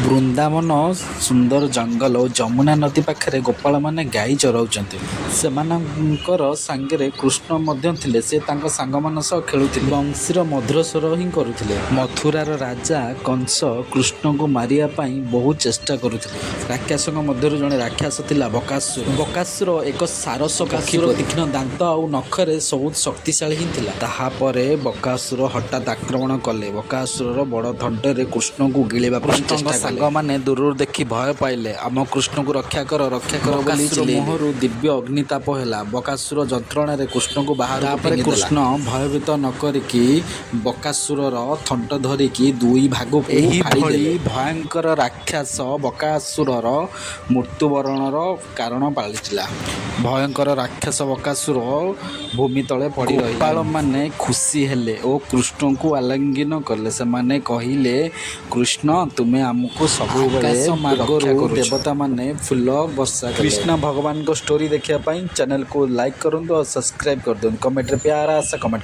ବୃନ୍ଦାବନ ସୁନ୍ଦର ଜଙ୍ଗଲ ଓ ଯମୁନା ନଦୀ ପାଖରେ ଗୋପାଳମାନେ ଗାଈ ଚରାଉଛନ୍ତି। ସେମାନଙ୍କର ସାଙ୍ଗରେ କୃଷ୍ଣ ମଧ୍ୟ ଥିଲେ। ସେ ତାଙ୍କ ସାଙ୍ଗମାନଙ୍କ ସହ ଖେଳୁଥିଲେ। ବଂଶୀର ମଧୁର ସ୍ୱର ହିଁ କରୁଥିଲେ। ମଥୁରାର ରାଜା କଂସ କୃଷ୍ଣଙ୍କୁ ମାରିବା ପାଇଁ ବହୁ ଚେଷ୍ଟା କରୁଥିଲେ। ରାକ୍ଷସଙ୍କ ମଧ୍ୟରୁ ଜଣେ ରାକ୍ଷସ ଥିଲା ବକାସୁର। ବକାସୁର ଏକ ସାରସ ପକ୍ଷୀ। ତୀକ୍ଷ୍ଣ ଦାନ୍ତ ଆଉ ନଖରେ ବହୁତ ଶକ୍ତିଶାଳୀ ହିଁ ଥିଲା। ତାହାପରେ ବକାସୁର ହଠାତ୍ ଆକ୍ରମଣ କଲେ। ବକାସୁରର ବଡ଼ ଥଣ୍ଟରେ କୃଷ୍ଣଙ୍କୁ ଗିଳିବା ପାଇଁ ଚେଷ୍ଟା କଲେ। ସାଙ୍ଗମାନେ ଦୂରରୁ ଦେଖି ଭୟ ପାଇଲେ। ଆମ କୃଷ୍ଣଙ୍କୁ ରକ୍ଷା କର ବୋଲି ଚିଲେଇଲେ। ମୁହଁରୁ ଦିବ୍ୟ ଅଗ୍ନିତାପ ହେଲା। ବକାସୁର ଯନ୍ତ୍ରଣାରେ କୃଷ୍ଣଙ୍କୁ ବାହାରକୁ ଫିଙ୍ଗିଦେଲା। କୃଷ୍ଣ ଭୟଭୀତ ନ କରିକି ବକାସୁରର ଥଣ୍ଟ ଧରିକି ଦୁଇ ଭାଗକୁ ଏହିଭଳି ଭୟଙ୍କର ରାକ୍ଷସ ବକାସୁରର ମୃତ୍ୟୁବରଣର କାରଣ ପାଲଟିଲା। ଭୟଙ୍କର ରାକ୍ଷସ ବକାସୁର ଭୂମି ତଳେ ପଡ଼ି ରହିଲା। ଗୋପାଳମାନେ ଖୁସି ହେଲେ ଓ କୃଷ୍ଣଙ୍କୁ ଆଲିଙ୍ଗନ କଲେ। ସେମାନେ କହିଲେ, କୃଷ୍ଣ ତୁମେ ଆମକୁ ସବୁବେଳେ ରକ୍ଷା କରୁଛ। ଦେବତାମାନେ ଫୁଲ ବର୍ଷା କଲେ। କୃଷ୍ଣ ଭଗବାନଙ୍କ ଷ୍ଟୋରି ଦେଖିବା ପାଇଁ ଚ୍ୟାନେଲକୁ ଲାଇକ୍ କରନ୍ତୁ ଆଉ ସବସ୍କ୍ରାଇବ୍ କରିଦିଅନ୍ତୁ। କମେଣ୍ଟରେ ପ୍ୟାରା ଆଶା କମେଣ୍ଟ